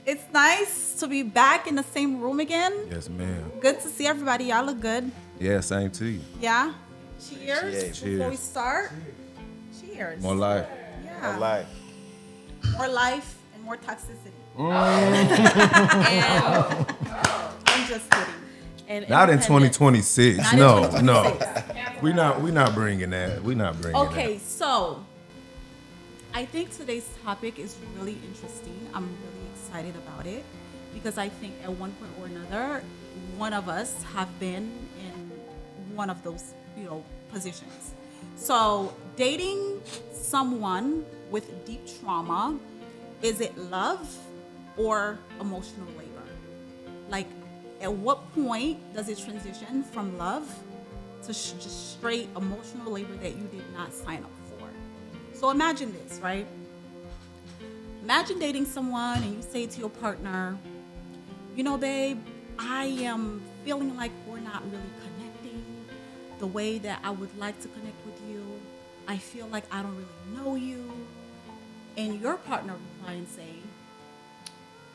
It's nice to be back in the same room again. Yes, ma'am. Good to see everybody. Y'all look good. Yeah, same to you. Yeah. Cheers. Cheers. Before we start. Cheers. More life. Yeah. Life. More life and more toxicity. Mm. And I'm just kidding. And Not in independence. 2026. Not in No, 2026. no. We not bringing that. We not bringing Okay, so I think today's topic is really interesting. I'm really excited about it because I think at one point or another, one of us have been in one of those, positions. So dating someone with deep trauma, is it love or emotional labor? Like, at what point does it transition from love to just straight emotional labor that you did not sign up for? So imagine this, right? Imagine dating someone and you say to your partner, babe, I am feeling like we're not really connecting the way that I would like to connect with you. I feel like I don't really know you. And your partner reply and say,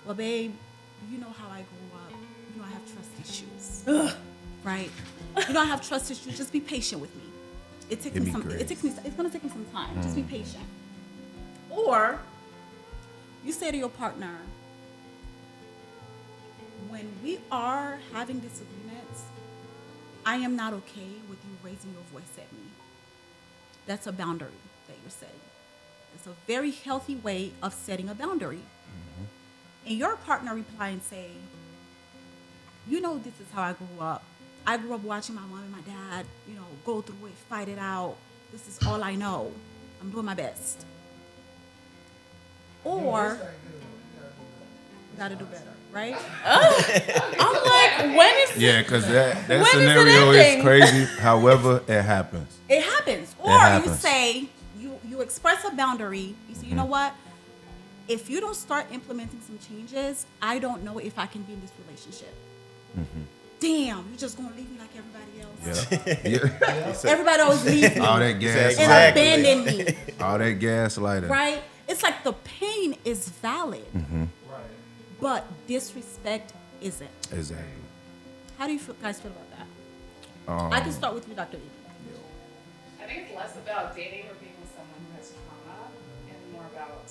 well, babe, you know how I grew up. I have trust issues. Right? I have trust issues. Just be patient with me. It's gonna take me some time. Just be patient. Or you say to your partner, when we are having disagreements, I am not okay with you raising your voice at me. That's a boundary that you're setting. It's a very healthy way of setting a boundary. Mm-hmm. And your partner reply and say, this is how I grew up. I grew up watching my mom and my dad, go through it, fight it out. This is all I know. I'm doing my best. Or, you gotta do better, right? I'm like, when is Yeah, because that When is it scenario is ending? crazy. However, it happens. It happens. Or happens. you say, you express a boundary. You say, you know what? If you don't start implementing some changes, I don't know if I can be in this relationship. Damn, you just gonna leave me like everybody else. Yeah. Everybody always leaves me All that gas, and Exactly. abandon me, all that gaslighting. right? It's like the pain is valid, but disrespect isn't. Exactly. How do you guys feel about that? I can start with you, Dr. Eden. I think it's less about dating or being with someone who has trauma and more about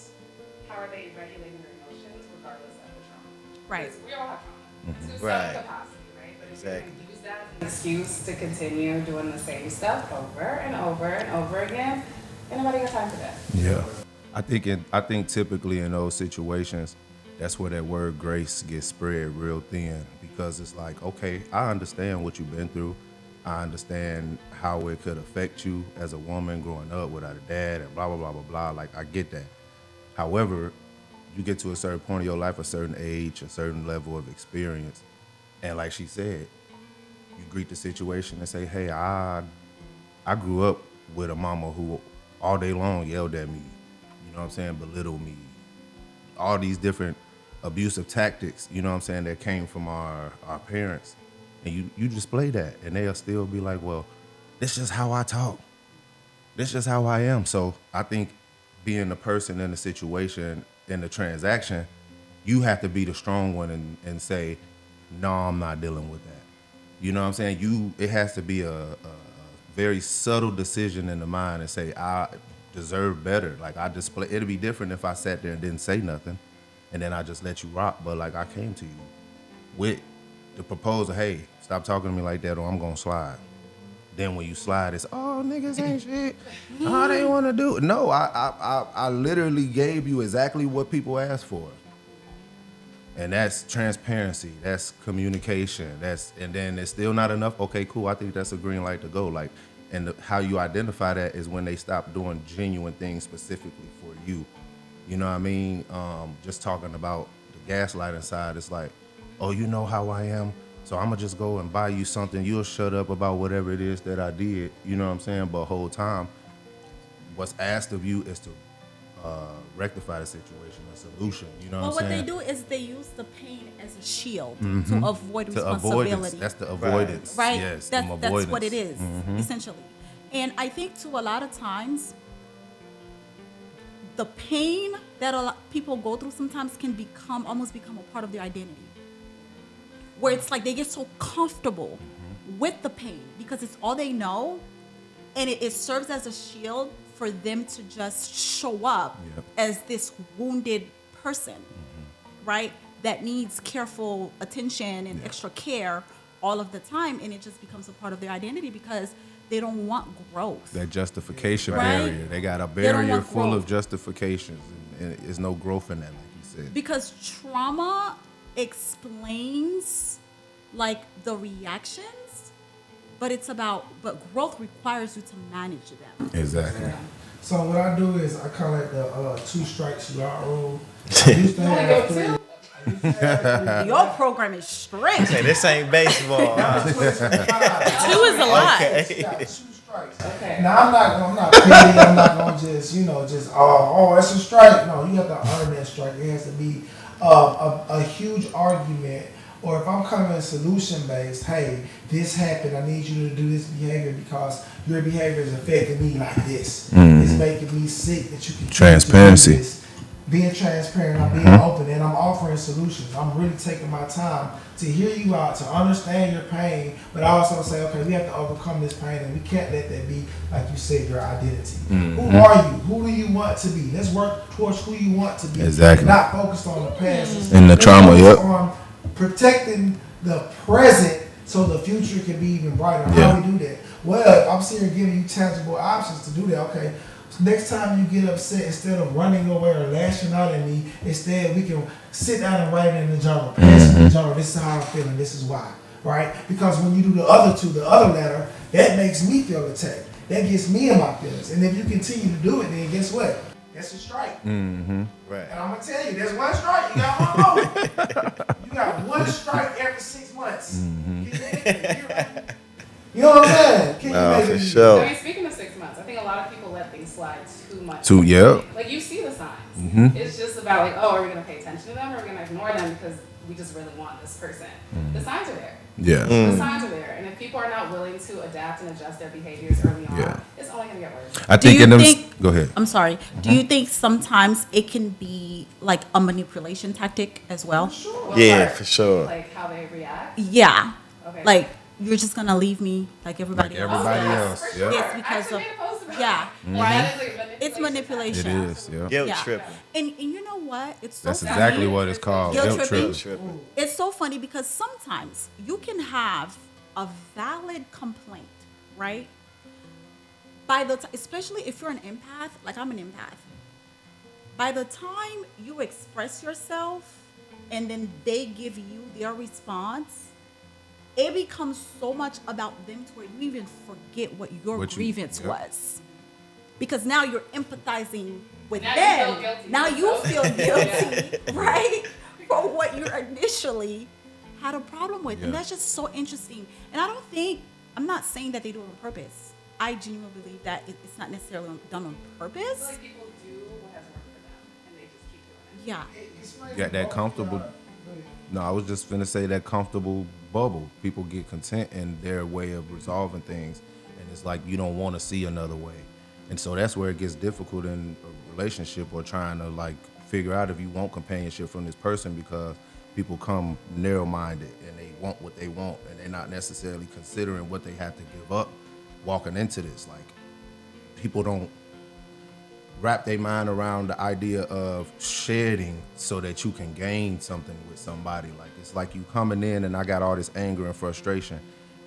how are they regulating their emotions regardless of the trauma. Right. Because we all have trauma to some Right. capacity, right? But if Exactly. you're going to use that as an excuse to continue doing the same stuff over and over and over again, ain't nobody got time for that. Yeah. I think typically in those situations, that's where that word grace gets spread real thin because it's like, okay, I understand what you've been through. I understand how it could affect you as a woman growing up without a dad and blah, blah, blah, blah, blah. Like, I get that. However, you get to a certain point in your life, a certain age, a certain level of experience. And like she said, you greet the situation and say, hey, I grew up with a mama who all day long yelled at me, you know what I'm saying, belittled me, all these different abusive tactics, you know what I'm saying, that came from our parents. And you display that, and they'll still be like, well, this is how I talk. This is how I am. So I think being the person in the situation, in the transaction, you have to be the strong one and say, no, I'm not dealing with that. You know what I'm saying? It has to be a very subtle decision in the mind and say, I deserve better. Like, it'd be different if I sat there and didn't say nothing, and then I just let you rock. But like, I came to you with the proposal, hey, stop talking to me like that or I'm gonna slide. Then when you slide, it's, oh, niggas ain't shit. All they wanna do. No, I literally gave you exactly what people asked for. And that's transparency, that's communication, and then it's still not enough. Okay, cool, I think that's a green light to go. Like, and how you identify that is when they stop doing genuine things specifically for you. You know what I mean? Just talking about the gaslighting side, it's like, oh, you know how I am, so I'm gonna just go and buy you something. You'll shut up about whatever it is that I did. You know what I'm saying? But whole time, what's asked of you is to rectify the situation, a solution. You know Well, what I'm what saying? they do is they use the pain as a shield to avoid To responsibility. avoidance. That's the avoidance. Right? Yes, That's what it is, Mm-hmm. essentially. And I think, too, a lot of times, the pain that a lot people go through sometimes can almost become a part of their identity, where it's like they get so comfortable with the pain because it's all they know, and it serves as a shield for them to just show up as this wounded person, right? That needs careful attention and extra care all of the time, and it just becomes a part of their identity because they don't want growth. That justification Right? barrier. They got a They don't barrier want full growth. of justifications, and there's no growth in that, like you said. Because trauma explains like the reactions, but but growth requires you to manage them. Exactly. So what I do is I call it the two strikes you out rule. I used to Only have go three. two? I used to have Your program is strict. Hey, this ain't baseball. three. 2 is a lot. Okay. Got 2 strikes. Okay. Now I'm not petty. I'm not gonna just oh it's a strike. No, you have to earn that strike. It has to be a huge argument. Or if I'm coming solution based, hey, this happened. I need you to do this behavior because your behavior is affecting me like this. It's making me sick that you can Transparency. do this. Being transparent, I'm being open, and I'm offering solutions. I'm really taking my time to hear you out, to understand your pain, but I also say, okay, we have to overcome this pain, and we can't let that be, like you said, your identity. Who are you? Who do you want to be? Let's work towards who you want to be. Exactly. Not focused on the past. And the Let's trauma, focus yep. on protecting the present so the future can be even brighter. Yeah. How we do that? Well, I'm sitting here giving you tangible options to do that. Okay. So next time you get upset, instead of running away or lashing out at me, instead we can sit down and write it in the journal. Pass it in the journal. This is how I'm feeling. This is why. Right? Because when you do the other two, the other letter, that makes me feel attacked. That gets me in my feelings. And if you continue to do it, then guess what? That's a strike. Right. And I'm gonna tell you, there's one strike. You got one more. You got one strike every 6 months. You know what I'm saying? Can No, you make for it easy? sure. I mean, speaking of 6 months, I think a lot of people let things slide too much. Yeah. Like, you see the signs. It's just about, like, oh, are we going to pay attention to them or are we going to ignore them because we just really want this person? The signs are there. Yeah. The signs are there. And if people are not willing to adapt and adjust their behaviors early on, Yeah. it's only going to get worse. I Do think you in them. think- Go ahead. I'm sorry. Do you think sometimes it can be like a manipulation tactic as well? What Yeah, part? for sure. Like, how they react? Yeah. Okay. Like you're just gonna leave me like everybody Like else. everybody yes, else, for yeah. sure. It's because I actually of- made a post about yeah, that. right? That is like It's manipulation. It is. Yeah. Guilt Yeah. tripping. And you know what? It's so That's funny. exactly what it's called. Guilt Guilt tripping. trip. It's so funny because sometimes you can have a valid complaint, right? By the especially if you're an empath, like I'm an empath. By the time you express yourself and then they give you their response, it becomes so much about them to where you even forget what your What you- grievance yep. was. Because now you're empathizing with Now you them. feel guilty. Now you feel Yeah. guilty, right? For what you initially had a problem with. And Yeah. that's just so interesting. And I'm not saying that they do it on purpose. I genuinely believe that it's not necessarily done on I feel purpose. like people do what has worked for them and they just keep doing it. Yeah. Got that comfortable. No, I was just finna say that comfortable bubble. People get content in their way of resolving things, and it's like you don't want to see another way, and so that's where it gets difficult in a relationship or trying to like figure out if you want companionship from this person because people come narrow-minded and they want what they want, and they're not necessarily considering what they have to give up walking into this. Like people don't wrap their mind around the idea of shedding so that you can gain something with somebody. Like it's like you coming in and I got all this anger and frustration,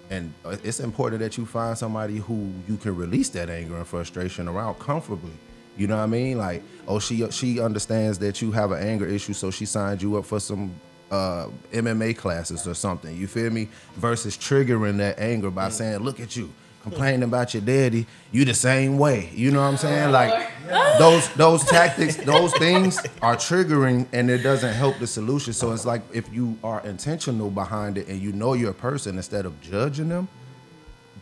and it's important that you find somebody who you can release that anger and frustration around comfortably. You know what I mean? Like, oh, she understands that you have an anger issue, so she signed you up for some MMA classes or something. You feel me? Versus triggering that anger by saying, "Look at you." Complaining about your daddy, you the same way. You know what I'm saying? Like those tactics, those things are triggering, and it doesn't help the solution. So it's like if you are intentional behind it and you know your person, instead of judging them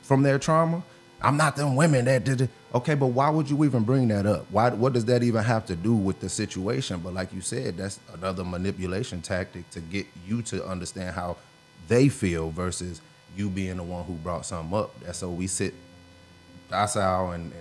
from their trauma. I'm not them women that did it. Okay, but why would you even bring that up? Why? What does that even have to do with the situation? But like you said, that's another manipulation tactic to get you to understand how they feel versus you being the one who brought something up. That's so we sit docile and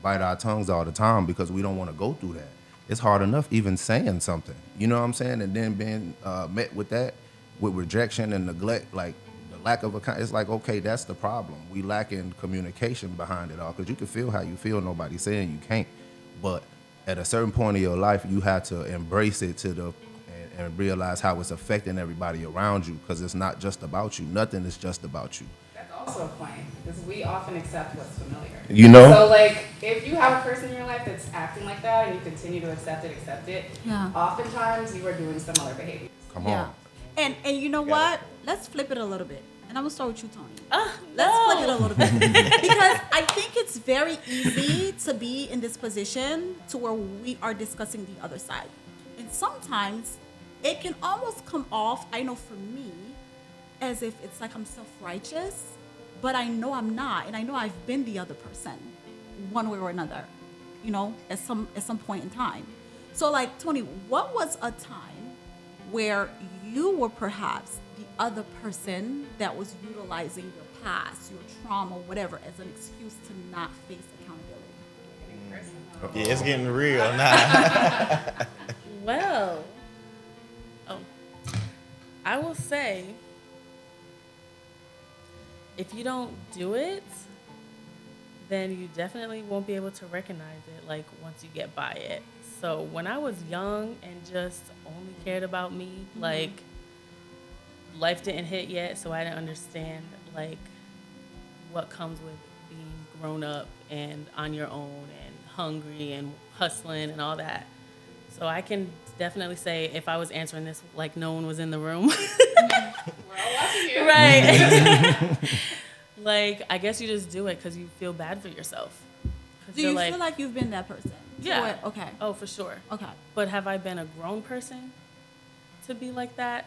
bite our tongues all the time because we don't want to go through that. it's hard enough even saying something. You know what I'm saying? And then being met with that, with rejection and neglect, like the lack of it's like, okay, that's the problem. We lack in communication behind it all, because you can feel how you feel. Nobody's saying you can't, but at a certain point in your life, you have to embrace it and realize how it's affecting everybody around you, because it's not just about you. Nothing is just about you. That's also a point, because we often accept what's familiar. You know? So, like, if you have a person in your life that's acting like that and you continue to accept it, Yeah. oftentimes you are doing some other behaviors. Come Yeah. on. And you know what? Let's flip it a little bit. And I'm going to start with you, Tony. No. Let's flip it a little bit. Because I think it's very easy to be in this position to where we are discussing the other side. And sometimes it can almost come off, I know for me, as if it's like I'm self-righteous, but I know I'm not. And I know I've been the other person one way or another, you know, at some point in time. So like, Tony, what was a time where you were perhaps the other person that was utilizing your past, your trauma, whatever, as an excuse to not face accountability? Yeah, it's getting real now. Well, I will say, if you don't do it, then you definitely won't be able to recognize it, like, once you get by it. So when I was young and just only cared about me, like, life didn't hit yet, so I didn't understand, like, what comes with being grown up and on your own and hungry and hustling and all that. So I can definitely say, if I was answering this like no one was in the room. We're all watching you. Right. Like, I guess you just do it because you feel bad for yourself. Do you feel like you've been that person? Yeah. Okay. Oh, for sure. Okay. But have I been a grown person to be like that?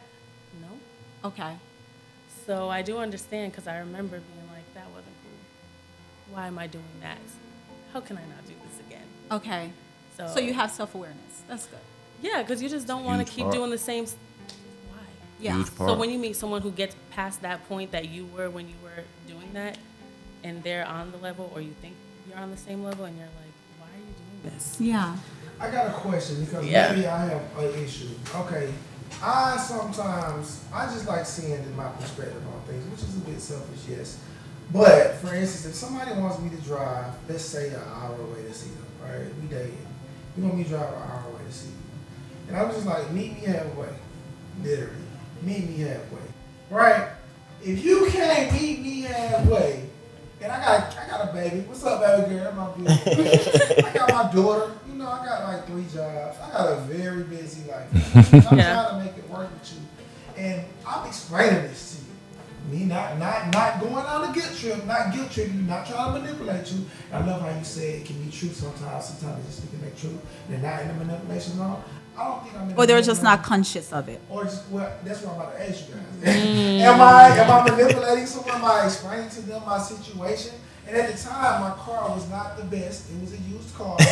No. Okay. So I do understand, because I remember being like, that wasn't cool. Why am I doing that? How can I not do this again? Okay. So you have self-awareness. That's good. Yeah, because you just don't want to Huge keep part. doing the same. Why? Yeah. Huge part. So when you meet someone who gets past that point that you were when you were doing that, and they're on the level, or you think you're on the same level, and you're like, why are you doing this? Yeah. I got a question because Yeah. maybe I have an issue. Okay, I just like seeing in my perspective on things, which is a bit selfish, yes. But for instance, if somebody wants me to drive, let's say an hour away to see them, right? We dating. You want me to drive an hour away to see you. And I'm just like, meet me halfway. Literally. Meet me halfway. Right? If you can't meet me halfway, and I got a baby. What's up, baby girl? My beautiful baby. I got my daughter. You know, I got like 3 jobs. I got a very busy life. I'm Yeah. trying to make it work with you. And I'm explaining this to you. Me not going on a guilt trip, not guilt tripping you, not trying to manipulate you. I love how you say it can be true sometimes. Sometimes it's just speaking the truth. They're not in the manipulation zone. I don't think I'm in Or the they're just not manipulation- conscious of it. Or just, well, that's what I'm about to ask you guys. Am I manipulating someone? Am I explaining to them my situation? And at the time, my car was not the best. It was a used car. I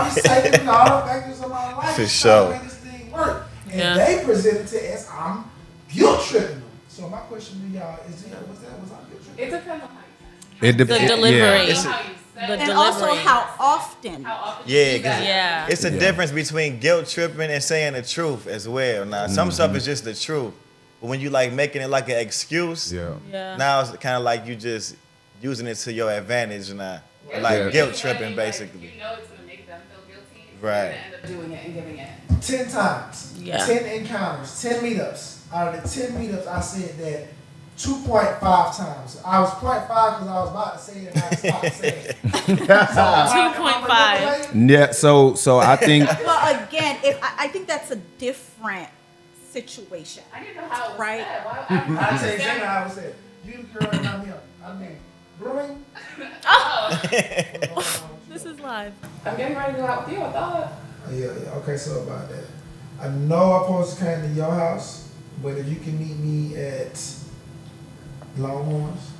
was taking all the factors of my life For to sure. try to make this thing work. And Yeah. they presented it as I'm guilt tripping them. So my question to y'all is, was I guilt tripping? It depends on how you It The depends. delivery. Yeah. say it. How you say The it. And also delivery. how often. How often Yeah, you do that. Yeah. It's a difference between guilt tripping and saying the truth as well. Now, some stuff is just the truth, but when you like making it like an excuse, Yeah. Yeah. now it's kind of like you just using it to your advantage now, Yeah. like Yeah. guilt Like, tripping you basically. know it's gonna make them feel guilty. So Right. You're gonna end up doing it and giving it. 10 times. Yeah. 10 encounters. 10 meetups. Out of the 10 meetups, I said that 2.5 times. I was 0.5 because I was about to say it and I stopped saying it. 2.5. Yeah. So I think Well, again, I think that's a different situation. I didn't know how it was Right. said. Why, I say exactly how I was said. You the girl and I'm him. I mean, bling. This is live. I'm getting ready to go out with you. I thought. Yeah. Okay, so about that. I know I'm supposed to come to your house, but if you can meet me at Longhorns,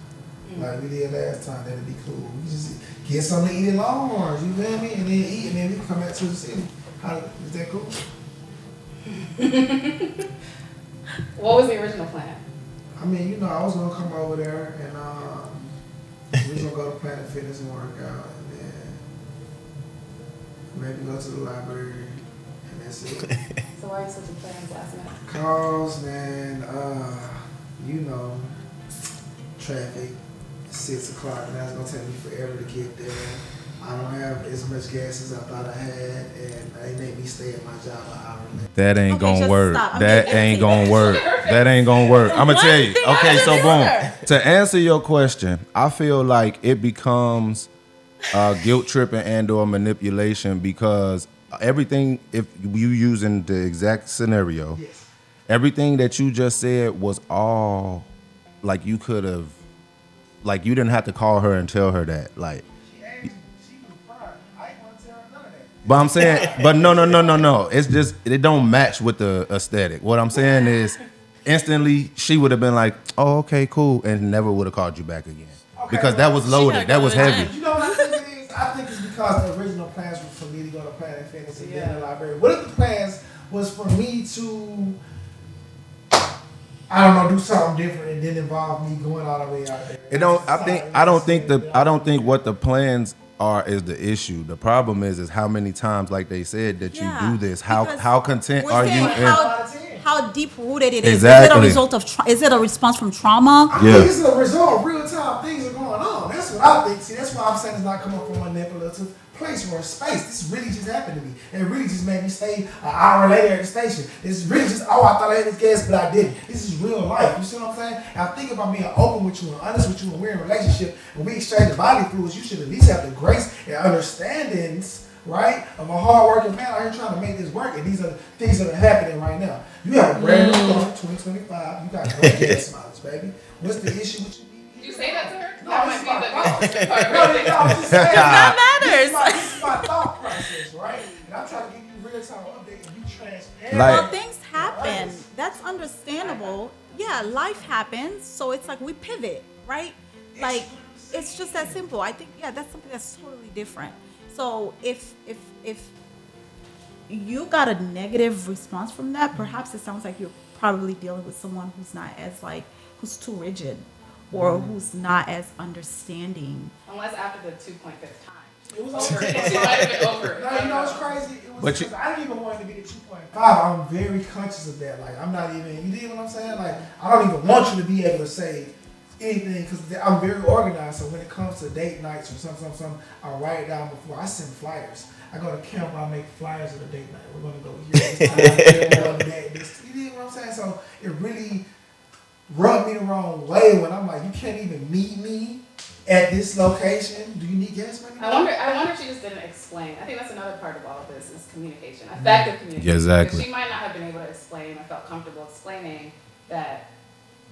like we did last time, that'd be cool. We can just get something to eat at Longhorns, you feel me? And then eat, and then we can come back to the city. Is that cool? What was the original plan? I mean, you know, I was gonna come over there and we was gonna go to Planet Fitness and work out, and then maybe go to the library. That's it. So why are you switching plans last minute? Cause, man, you know, traffic, 6 o'clock, and that's gonna take me forever to get there. I don't have as much gas as I thought I had, and they make me stay at my job an hour later. That ain't Okay, gonna just work. stop. I'm That getting ain't irritated. gonna work. That ain't gonna work. I'm gonna tell you. One Okay, thing so after boom. the other. To answer your question, I feel like it becomes guilt tripping and/or manipulation because everything. If you using the exact scenario, Yes. everything that you just said was all like you could have, like you didn't have to call her and tell her that, like. She asked me, she was fine. I ain't want to tell her none of that. But I'm saying, but no. It's just it don't match with the aesthetic. What I'm saying is, instantly she would have been like, "Oh, okay, cool," and never would have called you back again Okay, because that was gotta loaded, that go was to the heavy. gym. You know what I think it is? I think it's because the original plans were for me to go to Planet Fitness and get in the library. What if the plans was for me to, I don't know, do something different and didn't involve me going all the way out there? It don't. I don't think what the plans are is the issue. The problem is how many times, like they said, that Yeah, you do this. because How content we're are you saying in? how deep rooted it is. Exactly. Is it a result of? Is it a response from trauma? I Yeah. think it's a result of real time things are going on. That's what I think. See, that's why I'm saying it's not coming from a manipulative place or a space. This really just happened to me. It really just made me stay an hour later at the station. It's really just, oh, I thought I had this gas, but I didn't. This is real life. You see what I'm saying? And I think about being open with you and honest with you, and we're in a relationship and we exchange body fluids. You should at least have the grace and understandings, right, of a hard-working man out here trying to make this work. And these are the things that are happening right now. You have a brand new car, 2025. You got great gas mileage, baby. What's the issue with you? Did you say that to her? No, That it's might be my the fault. good part No, right there. I'm just saying. That This matters. is my thought process, right? And I'm trying to give you real time update and be transparent. Like- Well, things happen. That's understandable. Yeah, life happens. So it's like we pivot, right? Like it's just that simple. I think that's something that's totally different. So if you got a negative response from that, perhaps it sounds like you're probably dealing with someone who's not as who's too rigid or who's not as understanding. Unless after the 2.5th time. It was Over over. it. She might have been over it. No, you know what's crazy? It was But you- because I didn't even want it to be the 2.5. I'm very conscious of that. Like, I'm not even, you dig what I'm saying? Like, I don't even want you to be able to say anything because I'm very organized. So when it comes to date nights or something, I write it down before. I send flyers. I go to camp, I make flyers of the date night. We're going to go here this time, we're going to that, this. You dig what I'm saying? So it really rubbed me the wrong way when I'm like, you can't even meet me at this location. Do you need gas money? I wonder if she just didn't explain. I think that's another part of all of this is communication, effective communication. Yeah, exactly. Because she might not have been able to explain or felt comfortable explaining that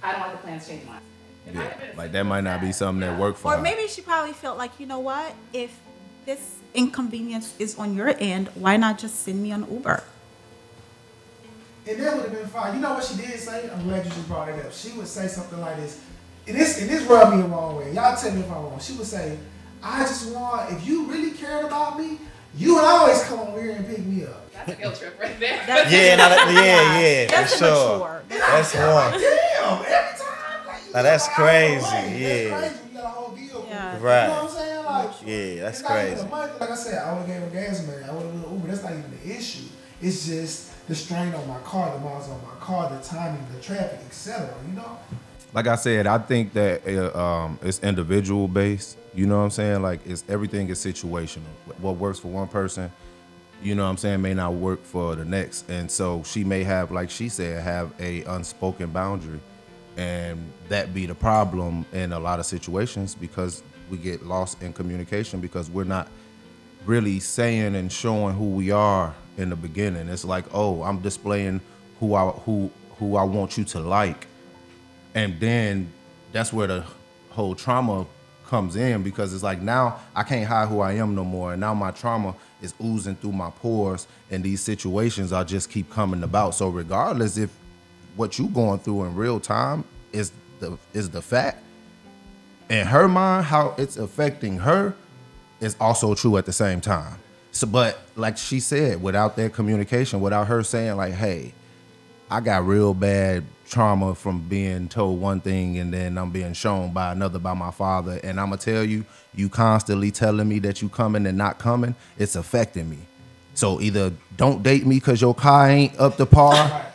I don't like the plans changing last minute. It might have been as Like simple that might as not be that. something that worked for Or her. maybe she probably felt like, you know what? If this inconvenience is on your end, why not just send me an Uber? And that would have been fine. You know what she did say? I'm glad you just brought it up. She would say something like this. And this rubbed me the wrong way. Y'all tell me if I'm wrong. She would say, I just want, if you really cared about me, you would always come over here and pick me up. That's a guilt trip right there. That's Yeah, That's for sure. immature. That's one. Damn, every time. Like, you Now, that's go out of the crazy, way. yeah. That's crazy. You got a whole deal. for Yeah. it. Right. You know what I'm saying? Like, Yeah, that's it's not even crazy. a month. Like I said, I would have gave her gas money. I would have done Uber. That's not even the issue. It's just the strain on my car, the miles on my car, the timing, the traffic, etc. You know? Like I said, I think that it's individual based. You know what I'm saying? Like everything is situational. What works for one person, you know what I'm saying, may not work for the next. And so she may have, like she said, have a unspoken boundary, and that be the problem in a lot of situations because we get lost in communication because we're not really saying and showing who we are in the beginning. It's like, oh, I'm displaying who I want you to like. And then that's where the whole trauma comes in because it's like now I can't hide who I am no more. And now my trauma is oozing through my pores and these situations I just keep coming about. So regardless if what you going through in real time is the fact, in her mind, how it's affecting her is also true at the same time. So, but like she said, without that communication, without her saying like, hey, I got real bad trauma from being told one thing and then I'm being shown by another by my father. And I'm going to tell you, you constantly telling me that you coming and not coming, it's affecting me. So either don't date me because your car ain't up to par.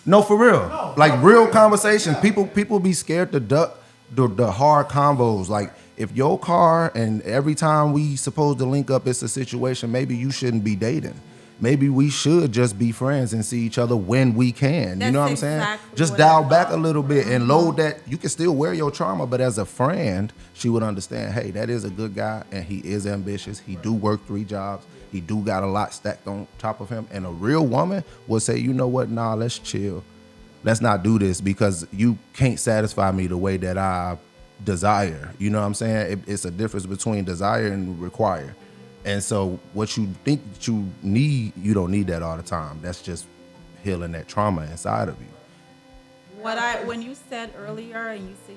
No, for real. No, Like for real real. conversation. Yeah. People be scared to duck the hard combos. Like if your car and every time we supposed to link up, it's a situation. Maybe you shouldn't be dating. Maybe we should just be friends and see each other when we can. You That's know what I'm saying? exactly Just what I dial back a thought. little bit and load that. You can still wear your trauma, but as a friend, she would understand. Hey, that is a good guy, and he is ambitious. He do work 3 jobs. He do got a lot stacked on top of him. And a real woman would say, you know what? Nah, let's chill. Let's not do this because you can't satisfy me the way that I desire. You know what I'm saying? It's a difference between desire and require. And so what you think that you need, you don't need that all the time. That's just healing that trauma inside of you. When you said earlier, and you said,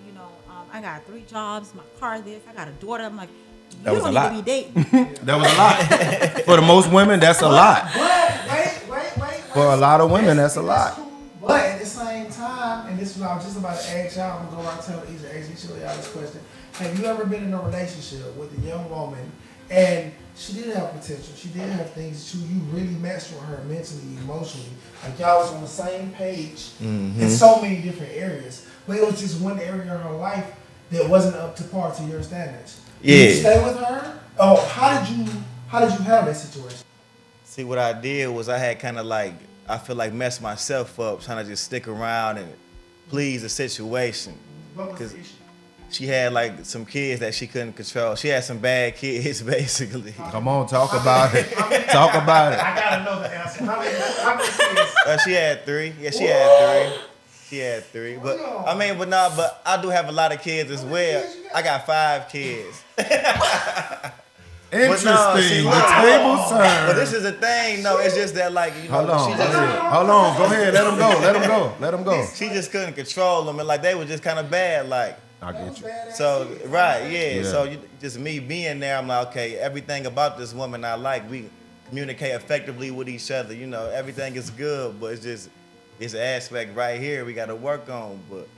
I got 3 jobs, my car, this, I got a daughter. I'm like, you That was don't a need lot. to be dating. That was a lot. For the most women, that's a lot. But wait. For a lot of women, that's a lot. Cool. But at the same time, and this is what I was just about to ask y'all, I'm gonna go right to ask each of y'all this question. Have you ever been in a relationship with a young woman and she did have potential, she did have things that you really matched with her mentally, emotionally, like y'all was on the same page in so many different areas, but it was just one area of her life that wasn't up to par to your standards? Did you Yeah. stay with her? Oh, how did you handle that situation? See, what I did was I had kind of like, I feel like messed myself up trying to just stick around and please the situation. What was 'Cause the issue? she had like some kids that she couldn't control. She had some bad kids, basically. Come on, talk about it. Talk about it. I gotta know the answer. How many kids? She had 3. Yeah, she had 3. She had 3. But I mean, but I do have a lot of kids as well. kids you got? I got 5 kids. Interesting. see, The look, table But turned. this is the thing. No, it's just that like Hold on. she just Hold on. Go ahead. Let him go. Let him go. Let him go. she just couldn't control them, and like they were just kind of bad. Like I get you. so, right? Yeah. Yeah. So just me being there, I'm like, okay, everything about this woman I like. We communicate effectively with each other. You know, everything is good, but it's just this aspect right here we got to work on. But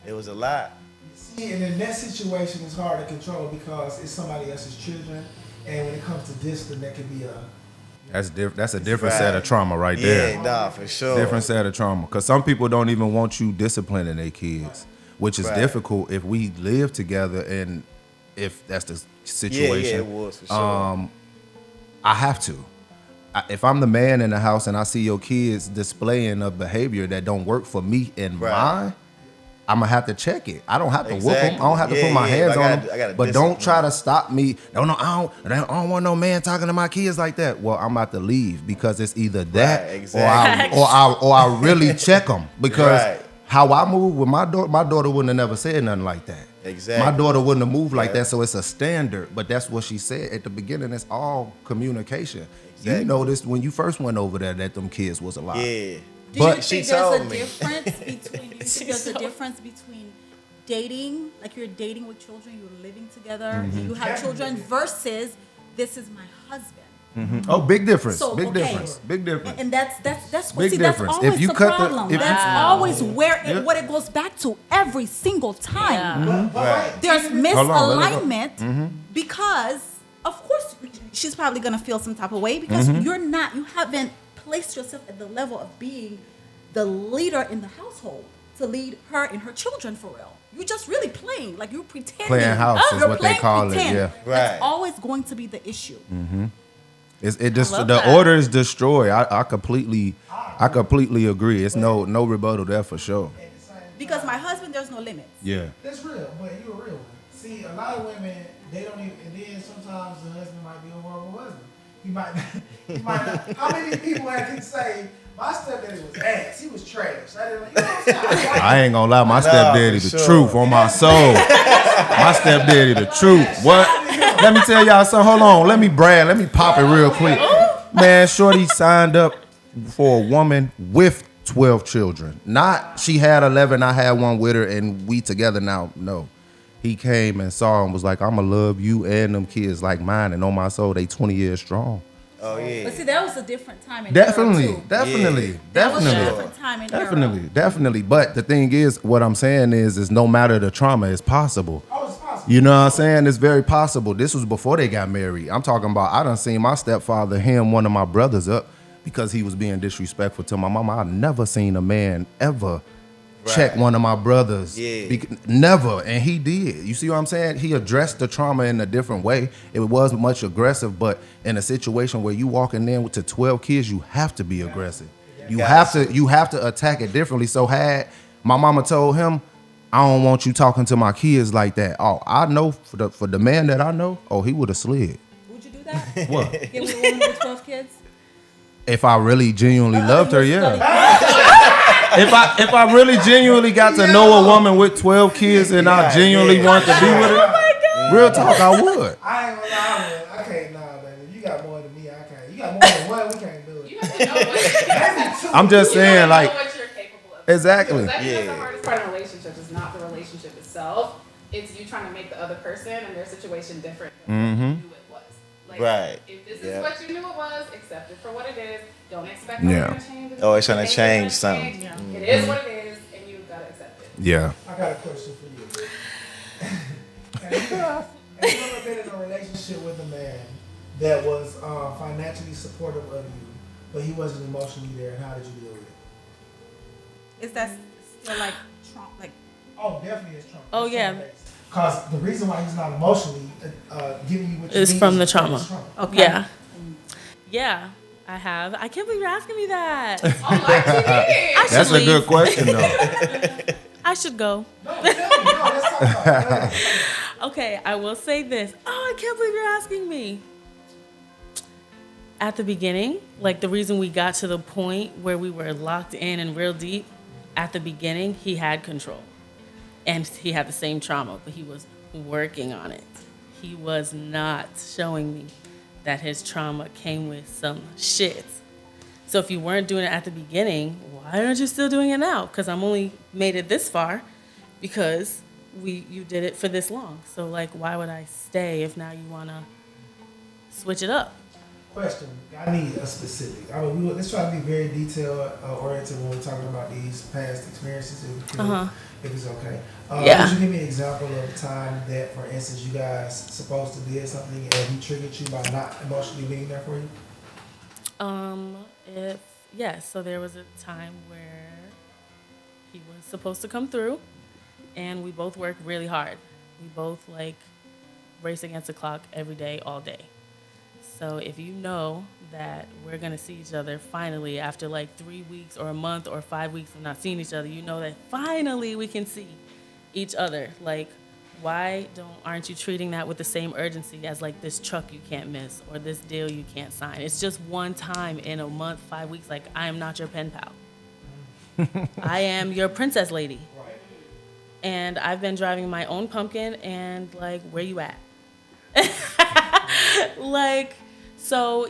it was a lot. See, and in that situation, it's hard to control because it's somebody else's children, and when it comes to discipline, that could be a That's a different Right. set of trauma right Yeah, there. nah, for sure. Different set of trauma. Because some people don't even want you disciplining their kids, which is Right. difficult if we live together and if that's the situation. Yeah, it was for sure. I have to. If I'm the man in the house and I see your kids displaying a behavior that don't work for me and Right. mine, I'm gonna have to check it. I don't have to whoop them. Exactly. I don't have to Yeah, put my yeah, hands but I on gotta- them. I gotta But discipline don't try to stop me. No, I don't want no man talking to my kids like that. Well, I'm about to leave because it's either that Right, exactly. or I really check them because Right. how I move with my daughter wouldn't have never said nothing like that. Exactly. My daughter wouldn't have moved like Yeah. that, so it's a standard. But that's what she said at the beginning. It's all communication. You Exactly. noticed when you first went over there that them kids was a lot. Yeah. Do But- you She think there's a told me. difference between? Do you think there's a difference between dating, like you're dating with children, you're living together, you have children, versus this is my husband? Oh, big difference. So, Big okay. difference. Big difference. And that's what Big see, difference. that's If always you the cut the- problem. if- That's always where Yeah. what it goes back to every single time. Yeah. Right. There's Hold on, let her go. misalignment because of course she's probably gonna feel some type of way because you haven't placed yourself at the level of being the leader in the household to lead her and her children for real. You're just really playing, like you're pretending. Playing house is You're what they playing call it, pretend. yeah. Right. That's always going to be the issue. It just love the that. order is destroyed. I completely agree. It's no rebuttal there for sure. Because my husband, there's no limits. Yeah. That's real, but you're a real one. See, a lot of women, they don't even, and then sometimes the husband might be a horrible husband. He might not. How many people can say, my stepdaddy was ass, he was trash. I didn't, you know what I'm saying? I ain't gonna lie, my Nah, stepdaddy for the sure. truth on my soul. My stepdaddy the truth. What? Let me tell y'all something. Hold on. Let me brag. Let me pop it real quick. Man, Shorty signed up for a woman with 12 children. Not she had 11, I had one with her, and we together now. No. He came and saw and was like, I'ma love you and them kids like mine. And on my soul, they 20 years strong. Oh yeah. But see, that was a different time in Definitely, era too. definitely, That was a definitely. different time in era. Definitely. But the thing is, what I'm saying is no matter the trauma, it's possible. Oh, it's possible. possible. You know what I'm saying? It's very possible. This was before they got married. I'm talking about I done seen my stepfather hem one of my brothers up because he was being disrespectful to my mama. I've never seen a man ever check one of my brothers. Yeah. Never. And he did. You see what I'm saying? He addressed the trauma in a different way. It wasn't much aggressive, but in a situation where you walking in to 12 kids, you have to be aggressive. You have to attack it differently. So had my mama told him, I don't want you talking to my kids like that. Oh, I know for the man that I know, he would have slid. Would you do that? What? Get with a woman with 12 kids? If I really genuinely loved her, yeah. If I really genuinely got to know a woman with 12 kids and I genuinely want to be with her, real talk, I would. I ain't gonna lie, I can't, baby. You got more than me, I can't. You got more than one, we can't do it. You have to know what I'm just you saying, gotta like, know what you're capable of. exactly. Because I think that's the hardest part of a relationship is not the relationship itself. It's you trying to make the other person and their situation different than what you knew it was. Like, Right. if this Yeah. is what you knew it was, accept it for what it is. Don't expect it's Yeah. gonna change. Always trying to It's change gonna something. change. It is what it is, and you gotta accept it. Yeah. I got a question for you. Have you ever been in a relationship with a man that was financially supportive of you, but he wasn't emotionally there, and how did you deal with it? Is that still like Trump? Like, Oh, definitely it's trauma. Oh, yeah. Because the reason why he's not emotionally giving you what you It's need from is the because trauma. of okay. Yeah. Yeah, I have. I can't believe you're asking me that. On live TV. I should That's a leave. good question, though. I should go. No, tell me. No, let's talk about it. Okay, I will say this. Oh, I can't believe you're asking me. At the beginning, like the reason we got to the point where we were locked in and real deep, at the beginning, he had control. And he had the same trauma, but he was working on it. He was not showing me that his trauma came with some shit. So if you weren't doing it at the beginning, why aren't you still doing it now? Because I'm only made it this far because you did it for this long. So like, why would I stay if now you want to switch it up? Question. I need a specific. I mean, let's try to be very detail oriented when we're talking about these past experiences, if it's okay. Yeah. Could you give me an example of a time that, for instance, you guys supposed to did something and he triggered you by not emotionally being there for you? So there was a time where he was supposed to come through, and we both worked really hard. We both like race against the clock every day, all day. So if you know that we're gonna see each other finally after like 3 weeks or a month or 5 weeks of not seeing each other, you know that finally we can see each other. Like, why aren't you treating that with the same urgency as like this truck you can't miss or this deal you can't sign? It's just one time in a month, 5 weeks. Like, I am not your pen pal. I am your princess lady. Right. And I've been driving my own pumpkin and like, where you at? Like, so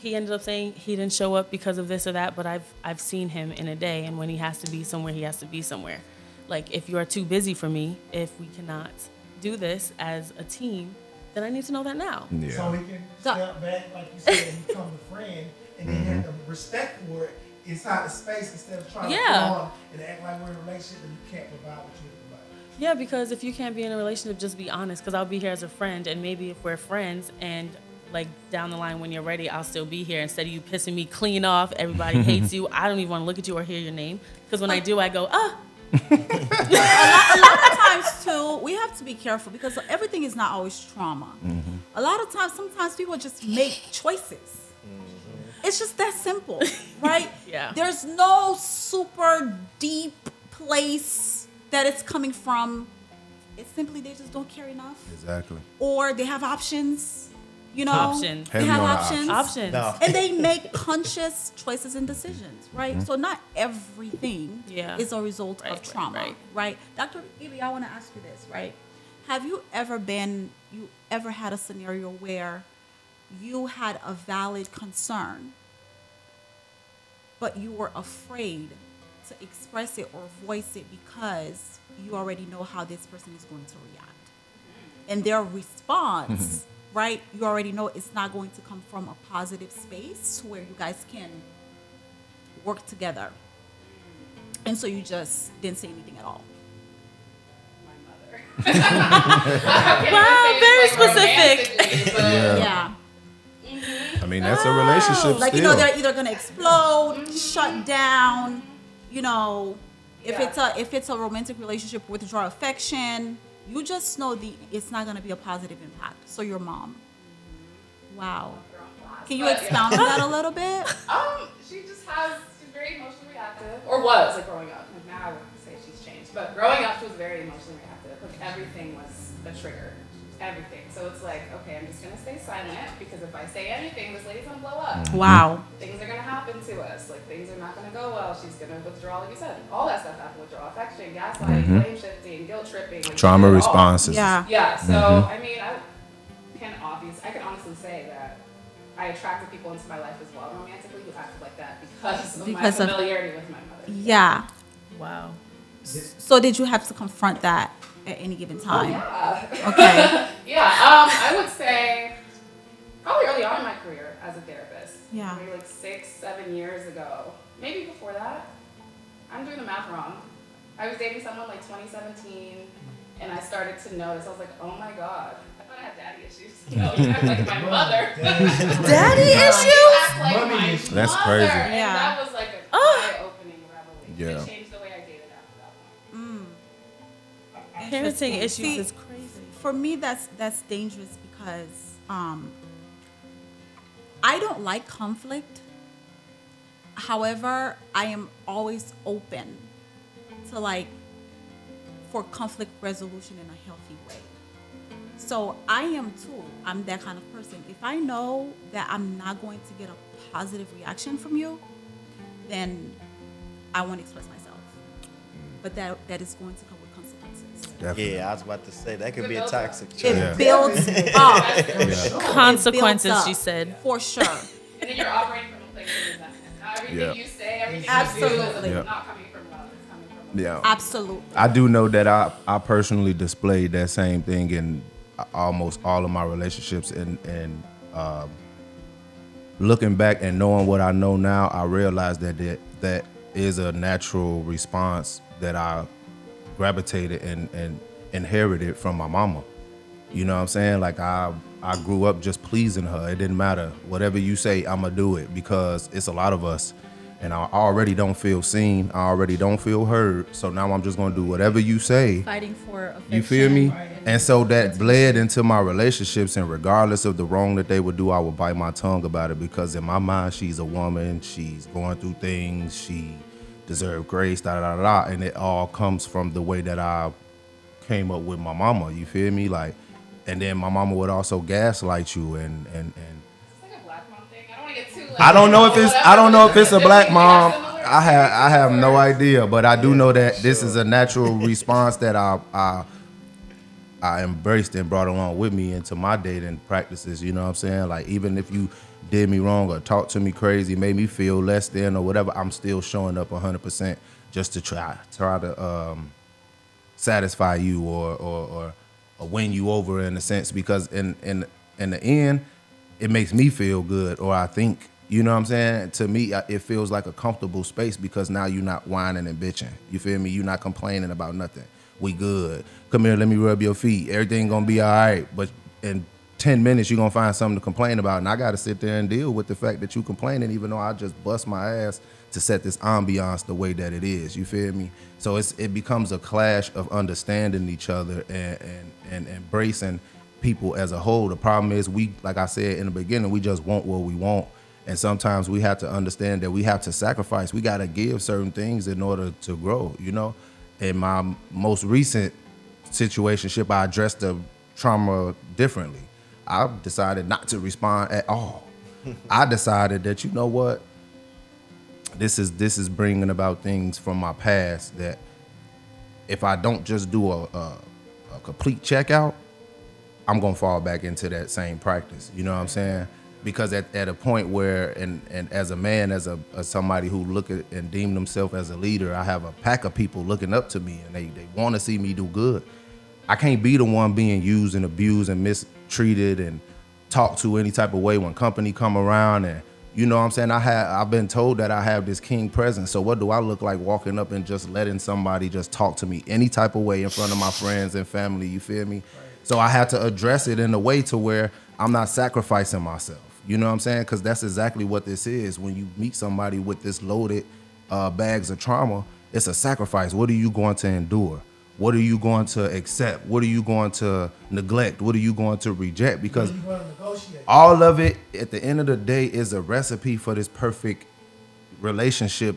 he ended up saying he didn't show up because of this or that, but I've seen him in a day, and when he has to be somewhere, he has to be somewhere. Like, if you are too busy for me, if we cannot do this as a team, then I need to know that now. So Yeah. we can step back, like you said, and become a friend, and then have the respect for it inside the space instead of trying to put on and act like we're in a relationship and you can't provide what you need to provide. Yeah, because if you can't be in a relationship, just be honest. Because I'll be here as a friend, and maybe if we're friends and like down the line when you're ready, I'll still be here. Instead of you pissing me clean off, everybody hates you. I don't even want to look at you or hear your name. Because when I do, I go, ah. a lot of times too, we have to be careful because everything is not always trauma. A lot of times, sometimes people just make choices. It's just that simple, right? Yeah. There's no super deep place that it's coming from. It's simply they just don't care enough, Exactly. or they have options. You know, Options. they Heavy have on the options. Options. No. And they make conscious choices and decisions, right? So not everything is a result of Right, trauma, right? Dr. Evie, I want to ask you this, right? Have you ever had a scenario where you had a valid concern, but you were afraid to express it or voice it because you already know how this person is going to react? And their response, right, you already know it's not going to come from a positive space where you guys can work together. And so you just didn't say anything at all. My mother. Wow, very specific. Yeah. I mean, that's a relationship Like, still. they're either gonna explode, shut down, if it's a romantic relationship, withdraw affection. You just know it's not gonna be a positive impact. So your mom. Wow. Can you expound on that a little bit? She's very emotionally reactive, or was like growing up. Like now I would say she's changed, but growing up she was very emotionally reactive. Like everything was a trigger, everything. So it's like, okay, I'm just gonna stay silent because if I say anything, this lady's gonna blow up. Wow. Things are gonna happen to us. Like things are not gonna go well. She's gonna withdraw, like you said, all that stuff happened. Withdraw affection, gaslighting, blame shifting, guilt tripping, like, Trauma it all. responses. Yeah. Yeah. So I mean, I can honestly say that I attracted people into my life as well romantically who acted like that because of my familiarity with my mother. Yeah. Wow. So did you have to confront that at any given time? Yeah. Okay. Yeah. I would say probably early on in my career as a therapist. Yeah. Maybe like 6-7 years ago. Maybe before that. I'm doing the math wrong. I was dating someone like 2017, and I started to notice. I was like, oh my god. I thought I had daddy issues. You act like my mother. Daddy You issues? act like my That's mother. crazy. And Yeah. that was like an eye-opening revelation. Yeah. It changed the way I dated after that point. Parenting issues See, is crazy. For me, that's dangerous because I don't like conflict. However, I am always open to for conflict resolution in a healthy way. So I am too. I'm that kind of person. If I know that I'm not going to get a positive reaction from you, then I won't express myself. But that is going to come with consequences. Definitely. Yeah, I was about to say that could be a Good toxic It trait. Yeah. builds up. Consequences, It builds up, she said. For sure. And then you're operating from a place of resentment. Now everything Yeah. you say, everything Absolutely. you do is Yeah. not coming from love. It's coming from Yeah. Absolutely. I do know that I personally displayed that same thing in almost all of my relationships, and looking back and knowing what I know now, I realized that is a natural response that I gravitated and inherited from my mama. You know what I'm saying? Like I grew up just pleasing her. It didn't matter. Whatever you say, I'ma do it because it's a lot of us. And I already don't feel seen. I already don't feel heard. So now I'm just gonna do whatever you say. Fighting for affection. You feel me? And so that bled into my relationships, and regardless of the wrong that they would do, I would bite my tongue about it because in my mind, she's a woman. She's going through things. She deserves grace, da da da da. And it all comes from the way that I came up with my mama. You feel me? And then my mama would also gaslight you and It's like a black mom thing. I don't want to get too. I don't know if it's a black mom. Similar I have no idea, but I do know that this is a natural response that I embraced and brought along with me into my dating practices. You know what I'm saying? Like even if you did me wrong or talked to me crazy, made me feel less than or whatever, I'm still showing up 100% just to try to satisfy you or win you over in a sense, because in the end, it makes me feel good, or I think, you know what I'm saying? To me, it feels like a comfortable space because now you're not whining and bitching. You feel me? You're not complaining about nothing. We good. Come here, let me rub your feet. Everything gonna be all right. But in 10 minutes, you're gonna find something to complain about, and I gotta sit there and deal with the fact that you complaining, even though I just bust my ass to set this ambiance the way that it is. You feel me? So it becomes a clash of understanding each other and embracing people as a whole. The problem is we, like I said in the beginning, we just want what we want. And sometimes we have to understand that we have to sacrifice. We got to give certain things in order to grow, you know? In my most recent situationship, I addressed the trauma differently. I decided not to respond at all. I decided that, you know what? This is bringing about things from my past that if I don't just do a complete checkout, I'm going to fall back into that same practice. You know what I'm saying? Because at a point where, and as a man, as somebody who look at and deem themselves as a leader, I have a pack of people looking up to me and they want to see me do good. I can't be the one being used and abused and mistreated and talked to any type of way when company come around and You know what I'm saying? I've been told that I have this king presence. So what do I look like walking up and just letting somebody just talk to me any type of way in front of my friends and family? You feel me? So I had to address it in a way to where I'm not sacrificing myself. You know what I'm saying? Because that's exactly what this is. When you meet somebody with this loaded bags of trauma, it's a sacrifice. What are you going to endure? What are you going to accept? What are you going to neglect? What are you going to reject? Because You're going to negotiate. all of it, at the end of the day, is a recipe for this perfect relationship,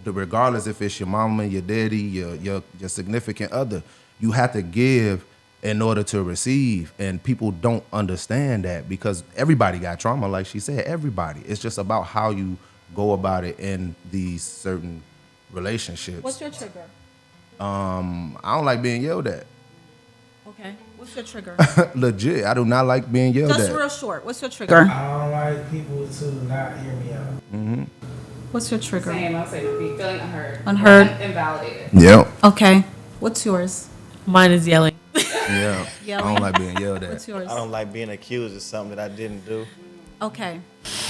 regardless if it's your mama, your daddy, your significant other. You have to give in order to receive, and people don't understand that because everybody got trauma, like she said. Everybody. It's just about how you go about it in these certain relationships. What's your trigger? I don't like being yelled at. Okay. What's your trigger? Legit, I do not like being yelled Just at. real short. What's your trigger? I don't like people to not hear me out. What's your trigger? Same. I'll say be feeling unheard. Unheard. Invalidated. Yep. Okay. What's yours? Mine is yelling. Yeah. I don't like being yelled at. What's yours? I don't like being accused of something that I didn't do. Okay.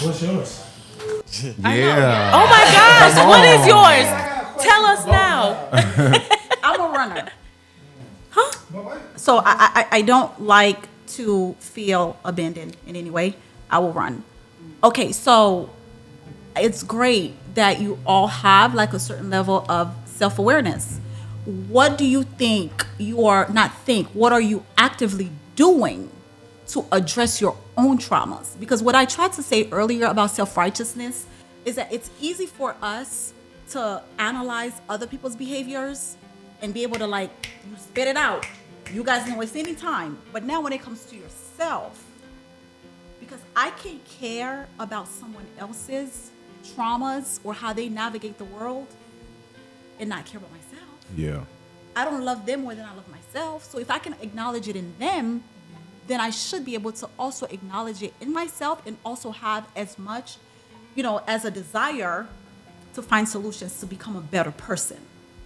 What's yours? Yeah. Oh my gosh, what is yours? Tell us now. I'm a runner. But wait. So I don't like to feel abandoned in any way. I will run. Okay, so it's great that you all have like a certain level of self-awareness. What do you think you are, not think, what are you actively doing to address your own traumas? Because what I tried to say earlier about self-righteousness is that it's easy for us to analyze other people's behaviors and be able to like you spit it out. You guys don't waste any time. But now when it comes to yourself, because I can't care about someone else's traumas or how they navigate the world and not care about myself. Yeah. I don't love them more than I love myself. So if I can acknowledge it in them, then I should be able to also acknowledge it in myself and also have as much, as a desire to find solutions to become a better person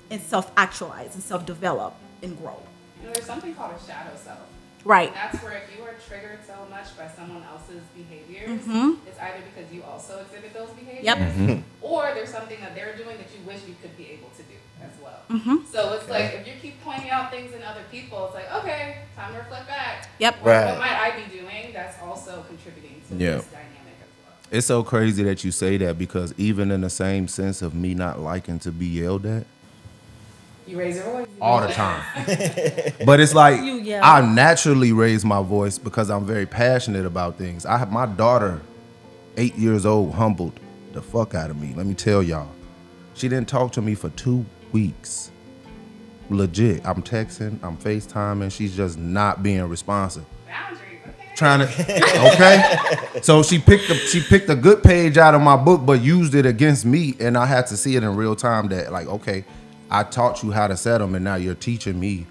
and self-actualize and self-develop and grow. There's something called a shadow self. Right. And that's where if you are triggered so much by someone else's behaviors, it's either because you also exhibit those behaviors, Yep. or there's something that they're doing that you wish you could be able to do as well. So it's like if you keep pointing out things in other people, it's like, okay, time to reflect back. Yep. Right. What might I be doing that's also contributing to Yeah. this dynamic as well? It's so crazy that you say that because even in the same sense of me not liking to be yelled at, You raise your voice. all the time. But it's like You yell. I naturally raise my voice because I'm very passionate about things. I have my daughter, 8 years old, humbled the fuck out of me. Let me tell y'all. She didn't talk to me for 2 weeks. Legit. I'm texting, I'm FaceTiming. She's just not being responsive. Boundaries, okay. Trying to okay. So she picked a good page out of my book, but used it against me, and I had to see it in real time that like, okay, I taught you how to set them, and now you're teaching me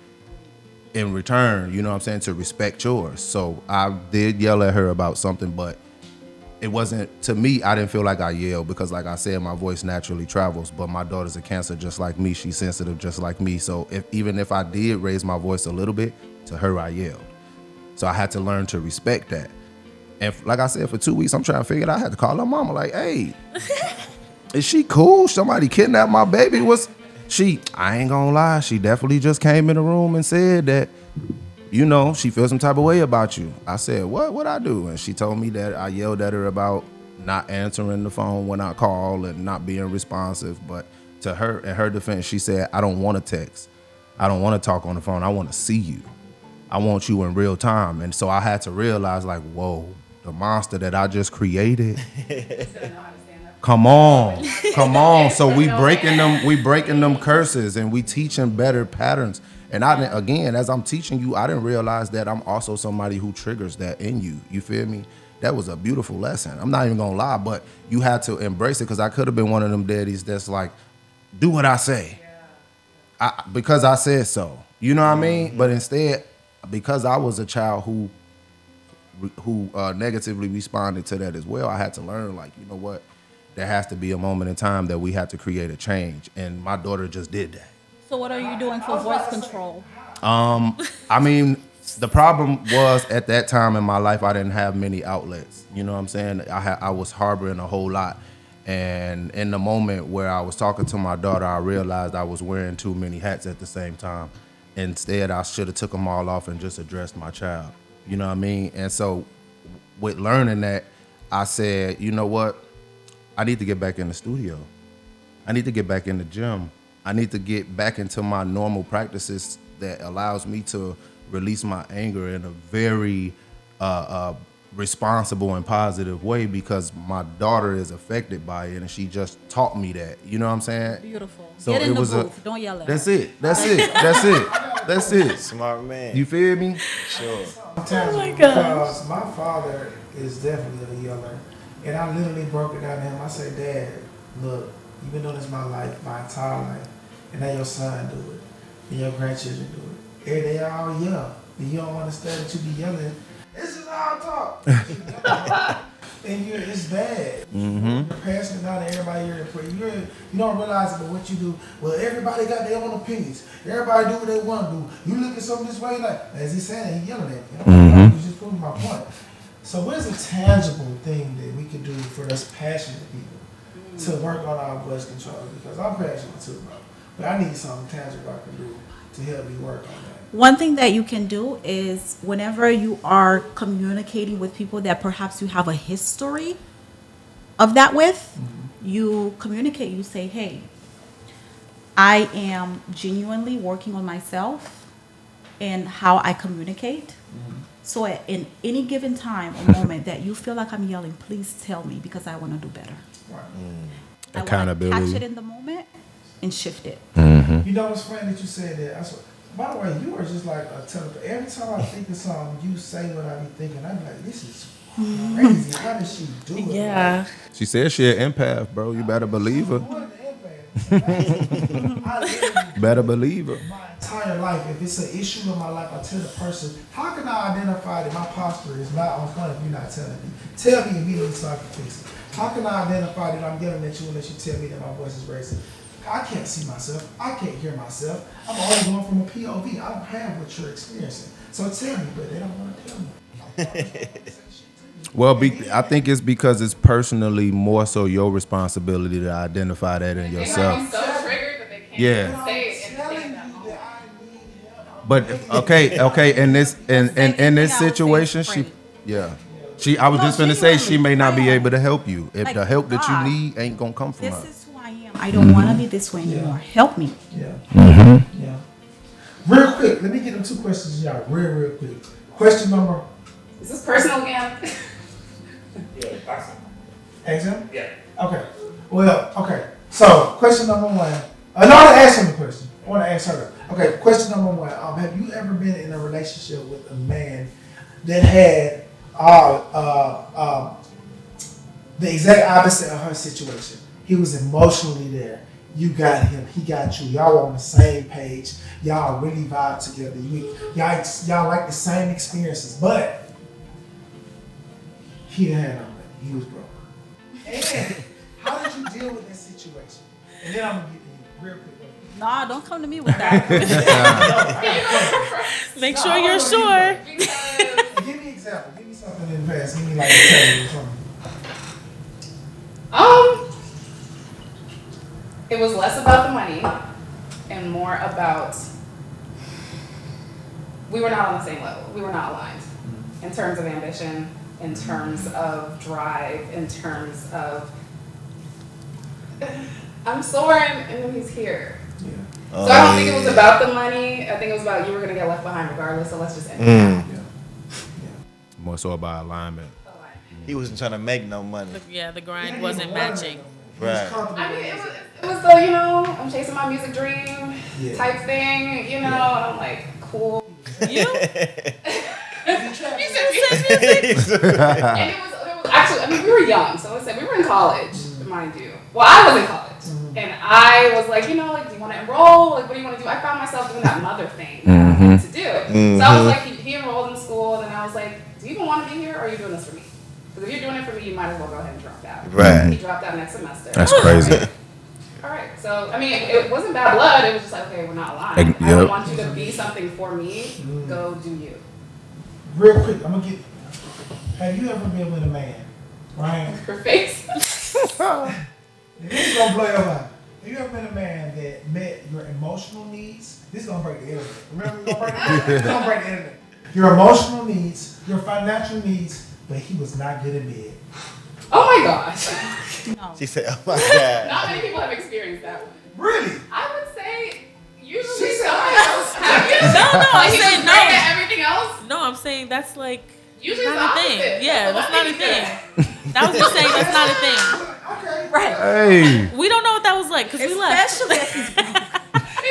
in return, you know what I'm saying, to respect yours. So I did yell at her about something, but it wasn't, to me, I didn't feel like I yelled because like I said, my voice naturally travels, but my daughter's a Cancer just like me. She's sensitive just like me. So even if I did raise my voice a little bit, to her I yelled. So I had to learn to respect that. And like I said, for 2 weeks, I'm trying to figure it out. I had to call her mama like, hey, is she cool? Somebody kidnapped my baby? I ain't gonna lie, she definitely just came in the room and said that, she feels some type of way about you. I said, what'd I do? And she told me that I yelled at her about not answering the phone when I call and not being responsive. But to her, in her defense, she said, I don't want to text. I don't want to talk on the phone. I want to see you. I want you in real time. And so I had to realize like, whoa, the monster that I just created. Come on. So we breaking them curses and we teaching better patterns. And again, as I'm teaching you, I didn't realize that I'm also somebody who triggers that in you. You feel me? That was a beautiful lesson. I'm not even gonna lie, but you had to embrace it because I could have been one of them daddies that's like, do what I say. Because I said so. You know what I mean? But instead, because I was a child who negatively responded to that as well, I had to learn like, you know what? There has to be a moment in time that we have to create a change. And my daughter just did that. So what are you doing for voice control? I mean, The problem was at that time in my life, I didn't have many outlets. You know what I'm saying? I was harboring a whole lot. And in the moment where I was talking to my daughter, I realized I was wearing too many hats at the same time. Instead, I should have took them all off and just addressed my child. You know what I mean? And so with learning that, I said, you know what? I need to get back in the studio. I need to get back in the gym. I need to get back into my normal practices that allows me to release my anger in a very responsible and positive way, because my daughter is affected by it and she just taught me that. You know what I'm saying? Beautiful. So Get in it the was booth. Don't yell at That's her. it. That's it. That's it. That's it. Smart man. You feel me? Sure. Sometimes my because my father is definitely a yeller, and I literally broke it down to him. I said, Dad, look, you've been doing this my life, my entire life, and now your son do it, and your grandchildren do it. And they all yell, and you don't understand that you be yelling. This is all talk. And it's bad. You're passing it down to everybody you don't realize it, but what you do, well, everybody got their own opinions. Everybody do what they want to do. You look at something this way, like, as he said, he yelling at me. He's just proving my point. So what is a tangible thing that we can do for us passionate people to work on our voice control? Because I'm passionate too, bro. But I need something tangible I can do to help me work on that. One thing that you can do is whenever you are communicating with people that perhaps you have a history of that with, you communicate, you say, hey, I am genuinely working on myself and how I communicate. So in any given time or moment that you feel like I'm yelling, please tell me, because I want to do better. Right. I want Accountability. to catch it in the moment and shift it. You know what's funny that you said that? By the way, you are just like a telepath. Every time I think of something, you say what I be thinking. I'm like, this is crazy. How does she do it? Yeah. She said she an empath, bro. You better believe her. More than empath. I literally, Better believe her. my entire life, if it's an issue in my life, I tell the person, how can I identify that my posture is not on point if you're not telling me? Tell me immediately so I can fix it. How can I identify that I'm yelling at you unless you tell me that my voice is raising? I can't see myself. I can't hear myself. I'm always going from a POV. I don't have what you're experiencing. So tell me, but they don't want to tell me. Well, I think it's because it's personally more so your responsibility to identify that in They might be yourself. so triggered that they can't Yeah. even say it and Telling say you that moment. that I need help. But okay, in this Same in thing this I would say situation, to she friends. I was No, just gonna say she genuinely, may not be I am. able to help you. If Like, the help that God, you need ain't gonna come from This her. is who I am. I don't want to be this way anymore. Help me. Yeah. Yeah. Real quick, let me get them 2 questions to y'all. Real quick. Question number. Is this personal again? Ask him? Yeah. Okay. Well, okay. So, question number 1. No, I want to ask him a question. I want to ask her. Okay, question number 1. Have you ever been in a relationship with a man that had the exact opposite of her situation? He was emotionally there. You got him. He got you. Y'all were on the same page. Y'all really vibe together. Y'all like the same experiences, but he didn't have no money. He was broke. And how did you deal with that situation? And then I'm gonna get to you real quick. Nah, don't come to me with that. Make sure you're sure. Because Give me an example. Give me something in the past. Give me like a tell or something. it was less about the money and more about we were not on the same level. We were not aligned in terms of ambition, in terms of drive, in terms of I'm soaring and then he's here. Yeah. So I don't think it was about the money. I think it was about you were gonna get left behind regardless. So let's just end it. Yeah. More so about alignment. He wasn't trying to make no money. Yeah, the grind wasn't matching. Right. I mean, it was the, I'm chasing my music dream Yeah. type thing, and I'm like, cool. You? And it was actually, we were young, so I said we were in college, mind you. Well, I was in college, and I was like, do you want to enroll? Like, what do you want to do? I found myself doing that mother thing that I wanted to do. So I was like, he enrolled in school, and then I was like, do you even want to be here, or are you doing this for me? Because if you're doing it for me, you might as well go ahead and drop out. Right. He dropped out next semester. That's crazy. All right. So, I mean, it wasn't bad blood. It was just like, okay, we're not aligned. I Yep. don't want you to be something for me. Go do you. real quick, I'm gonna get. Have you ever been with a man, right? Her face. This is gonna blow your mind. Have you ever been a man that met your emotional needs? This is gonna break the internet. Remember, it's gonna break the internet. Your emotional needs, your financial needs, but he was not good at bed. Oh my gosh. No. She said, "Oh my God." Not many people have experienced that one. Really? I would say usually She said, someone else. Have you? No, I Like, he's said just no. great at everything else. No, I'm saying that's like Usually it's the not a opposite. thing. Yeah, that's not a the one thing. thing. That was me saying that's not a thing. Okay. Right. Hey, We don't know what that was like because we left. Especially if he's broke.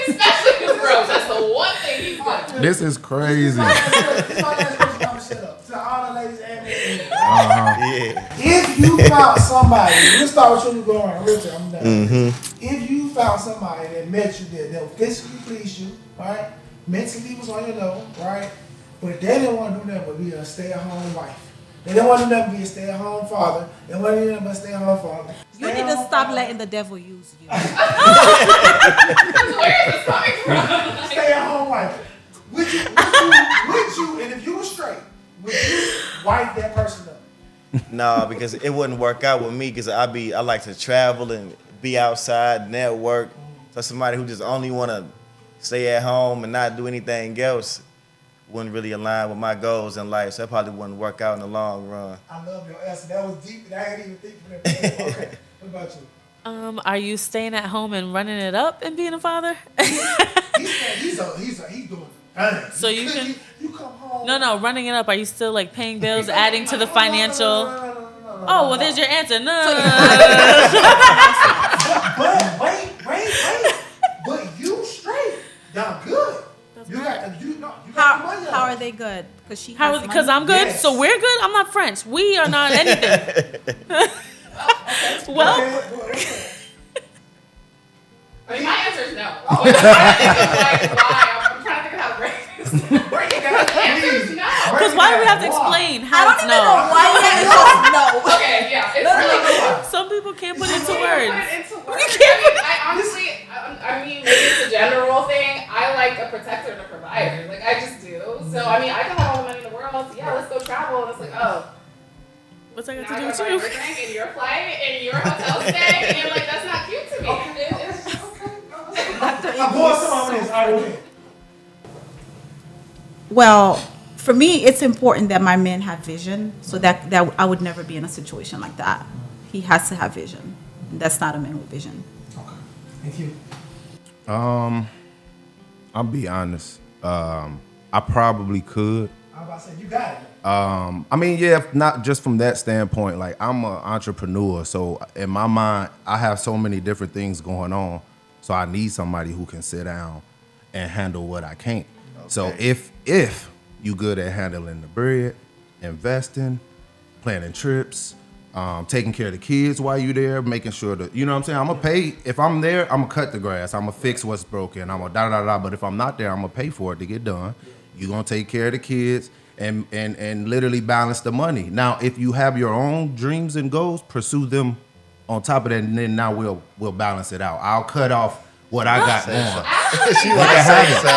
Especially with bros. That's the one thing he's good at. this is crazy. This is my last question. I'm shut up. To all the ladies and men. Yeah. If you found somebody, let's start with you going on. Richard, I'm done. If you found somebody that met you that physically pleased you, right? Mentally was on your level, right? But they didn't want to do nothing but be a stay-at-home wife. They didn't want to do nothing but be a stay-at-home father. They didn't want to do nothing but stay-at-home father. You need to stop letting the devil use you. Where is this coming from? Stay-at-home wife. Would you, and if you were straight, would you wife that person up? No, because it wouldn't work out with me because I like to travel and be outside, network. So somebody who just only want to stay at home and not do anything else wouldn't really align with my goals in life. So that probably wouldn't work out in the long run. I love your answer. That was deep, and I didn't even think for that. Okay, what about you? Are you staying at home and running it up and being a father? He's doing fine. So you can- You come home. No, running it up. Are you still like paying bills, adding to the financial? No. Oh, well, there's your answer. No. But wait. But you straight. Y'all good. You got the money. How are they good? Because she has Because money? I'm good, Yes. so we're good. I'm not French. We are not anything. Well, I mean, my answer is no. I'm trying to think of how to break this. Break it down. The answer is no. because why do we have to explain I how don't it's even know no? why you had to just no. Okay, yeah. It's really good. Some people can't put it into Put words. it into words. I honestly, I mean, maybe it's a gender role thing. I like a protector and a provider. Like, I just do. So, I mean, I can have all the money in the world. Yeah, let's go travel. And it's like, oh, What's that now got I to do gotta with buy you? your drink and your flight and your hotel stay. And you're like, that's not cute to me. It's just, I'm going some on this. I will. Well, for me, it's important that my men have vision, so that I would never be in a situation like that. He has to have vision. That's not a man with vision. Okay. Thank you. I'll be honest. I probably could. I'm about to say, you got it. I mean, yeah, not just from that standpoint. Like, I'm an entrepreneur, so in my mind, I have so many different things going on. So I need somebody who can sit down and handle what I can't. So if you good at handling the bread, investing, planning trips, taking care of the kids while you there, making sure that, you know what I'm saying? I'm gonna pay. If I'm there, I'm gonna cut the grass. I'm gonna fix what's broken. I'm gonna da-da-da-da. But if I'm not there, I'm gonna pay for it to get done. You're gonna take care of the kids and literally balance the money. Now, if you have your own dreams and goals, pursue them on top of that, and then now we'll balance it out. I'll cut off what I got going. She want to say so.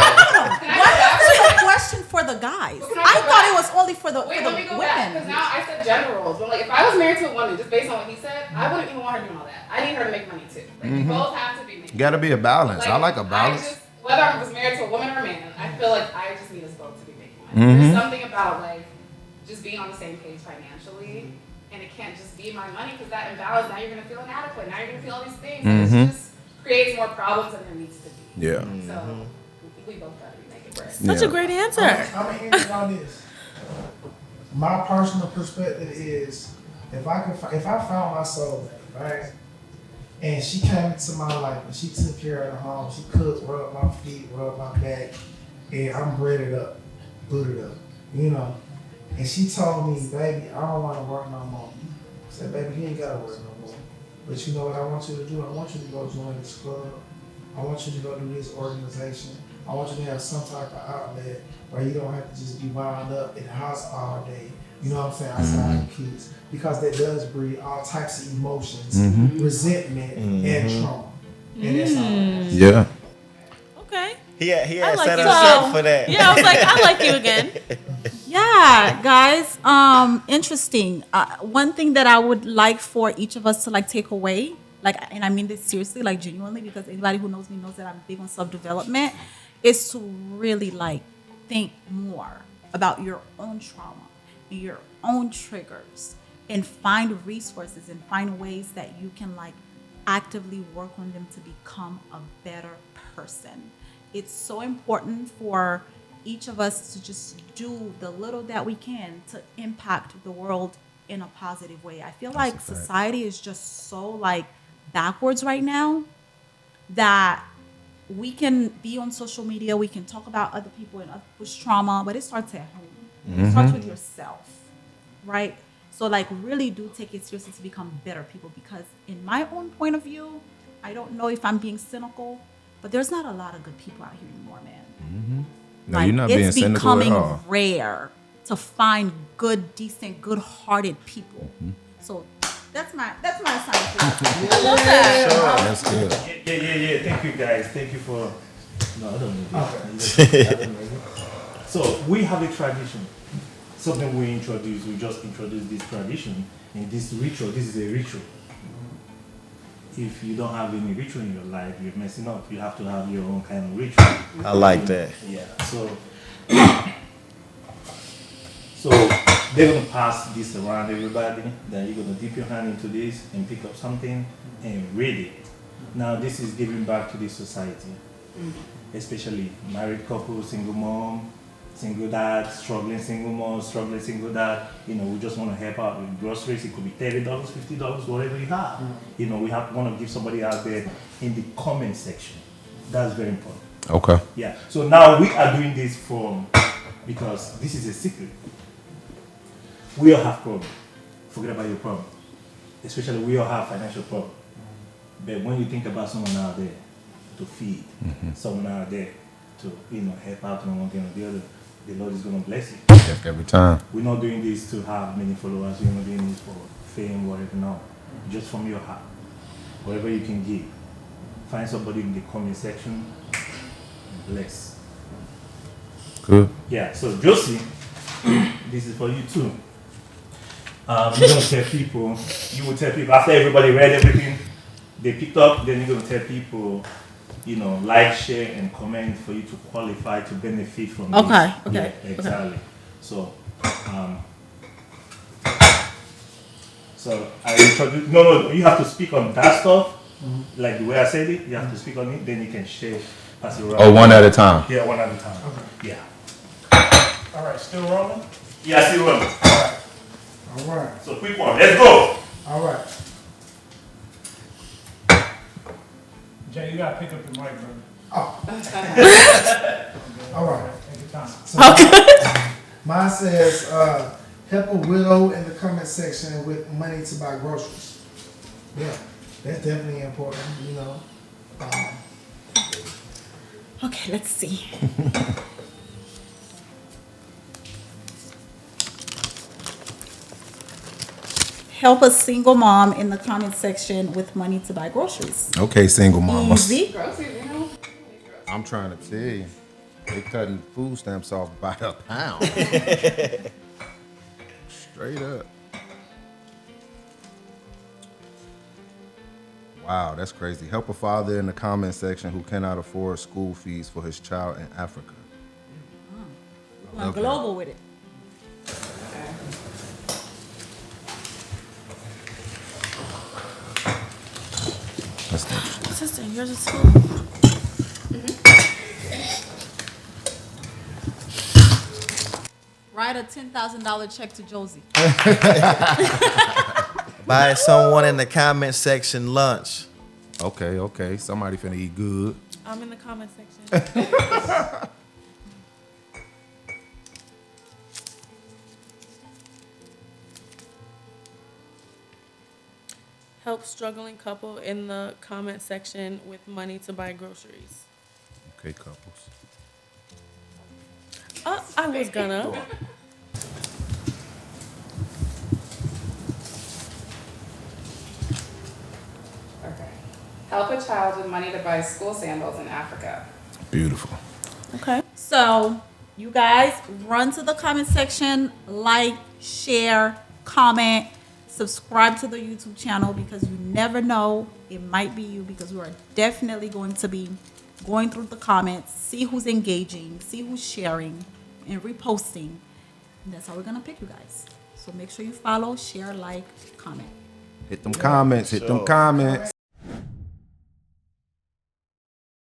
Why is this a question for the guys? Can I I go thought back? it was only for the wait, for let the me go back. Because women. now I said gender roles. But, like, if I was married to a woman, just based on what he said, I wouldn't even want her doing all that. I need her to make money, too. Like, we both have to be making Got to be a balance. I like a I balance. just, whether I was married to a woman or a man, I feel like I just need us both to be making money. There's something about, like, just being on the same page financially, and it can't just be my money, because that imbalance, now you're going to feel inadequate, now you're going to feel all these things, and it just creates more problems than there needs to be. Yeah. So, we both got to be making bread. Such a great answer. I'm gonna end it on this. My personal perspective is, if I found my soulmate, right, and she came into my life and she took care of the home, she cooked, rubbed my feet, rubbed my back, and I'm breaded up, booted up, you know, and she told me, baby, I don't want to work no more. I said, baby, you ain't gotta work no more. But you know what I want you to do? I want you to go join this club. I want you to go do this organization. I want you to have some type of outlet where you don't have to just be wound up in the house all day. You know what I'm saying? Outside the kids. Because that does breed all types of emotions, resentment, and trauma. And that's all. Yeah. Okay. He had I like set it. us up for that. Yeah, I was like, I like you again. Yeah, guys. Interesting. One thing that I would like for each of us to like take away, like, and I mean this seriously, like genuinely, because anybody who knows me knows that I'm big on self development, is to really like think more about your own trauma and your own triggers, and find resources and find ways that you can like actively work on them to become a better person. It's so important for each of us to just do the little that we can to impact the world in a positive way. I feel like society is just so like backwards right now that we can be on social media, we can talk about other people and other people's trauma, but it starts at home. It starts with yourself, right? So like really do take it seriously to become better people, because in my own point of view, I don't know if I'm being cynical, but there's not a lot of good people out here anymore, man. No, you're not being it's cynical at becoming all. rare to find good, decent, good-hearted people. So that's my assignment for you. That's good. Yeah. Thank you, guys. Thank you for. No, I don't need it. I don't need it. So we have a tradition. Something we introduce. We just introduce this tradition and this ritual. This is a ritual. If you don't have any ritual in your life, you're messing up. You have to have your own kind of ritual. I like that. Yeah. So they're gonna pass this around everybody. Then you're gonna dip your hand into this and pick up something and read it. Now this is giving back to the society, especially married couples, single mom, single dad, struggling single mom, struggling single dad. You know, we just want to help out with groceries. It could be $30, $50, whatever you have. You know, we want to give somebody out there in the comment section. That's very important. Okay. Yeah. So now we are doing this because this is a secret. We all have problems. Forget about your problem. Especially we all have financial problems. But when you think about someone out there to feed, someone out there to help out on one thing or the other, the Lord is gonna bless you. Every time. We're not doing this to have many followers. We're not doing this for fame, whatever. No, just from your heart, whatever you can give. Find somebody in the comment section. Bless. Good. Yeah. So Josie, this is for you too. You're gonna tell people. You will tell people after everybody read everything they picked up. Then you're gonna tell people, like, share, and comment for you to qualify to benefit from this. Okay. Yeah, exactly. So, I introduce. No, you have to speak on that stuff, like the way I said it. You have to speak on it. Then you can share, pass it around. Oh, one at a time. Yeah, one at a time. Okay. Yeah. All right, still rolling? Yeah, still rolling. All right. So quick one. Let's go. All right. Jay, you gotta pick up your mic, brother. Oh. All right. Take your time. So mine says, help a widow in the comment section with money to buy groceries. Yeah, that's definitely important, Okay, let's see. Help a single mom in the comment section with money to buy groceries. Okay, single mamas. Easy. Groceries, I'm trying to tell you, they cutting food stamps off by a pound. Straight up. Wow, that's crazy. Help a father in the comment section who cannot afford school fees for his child in Africa. Going global with it. That's interesting. Sister, yours is full. Write a $10,000 check to Josie. Buy someone in the comment section lunch. Okay. Somebody finna eat good. I'm in the comment section. Help struggling couple in the comment section with money to buy groceries. Okay, couples. I was gonna. Okay. Help a child with money to buy school sandals in Africa. Beautiful. Okay. So You guys run to the comment section, like, share, comment, subscribe to the YouTube channel because you never know, it might be you, because we are definitely going to be going through the comments, see who's engaging, see who's sharing and reposting. And that's how we're going to pick you guys. So make sure you follow, share, like, comment. Hit them comments. Hit them Sure. comments.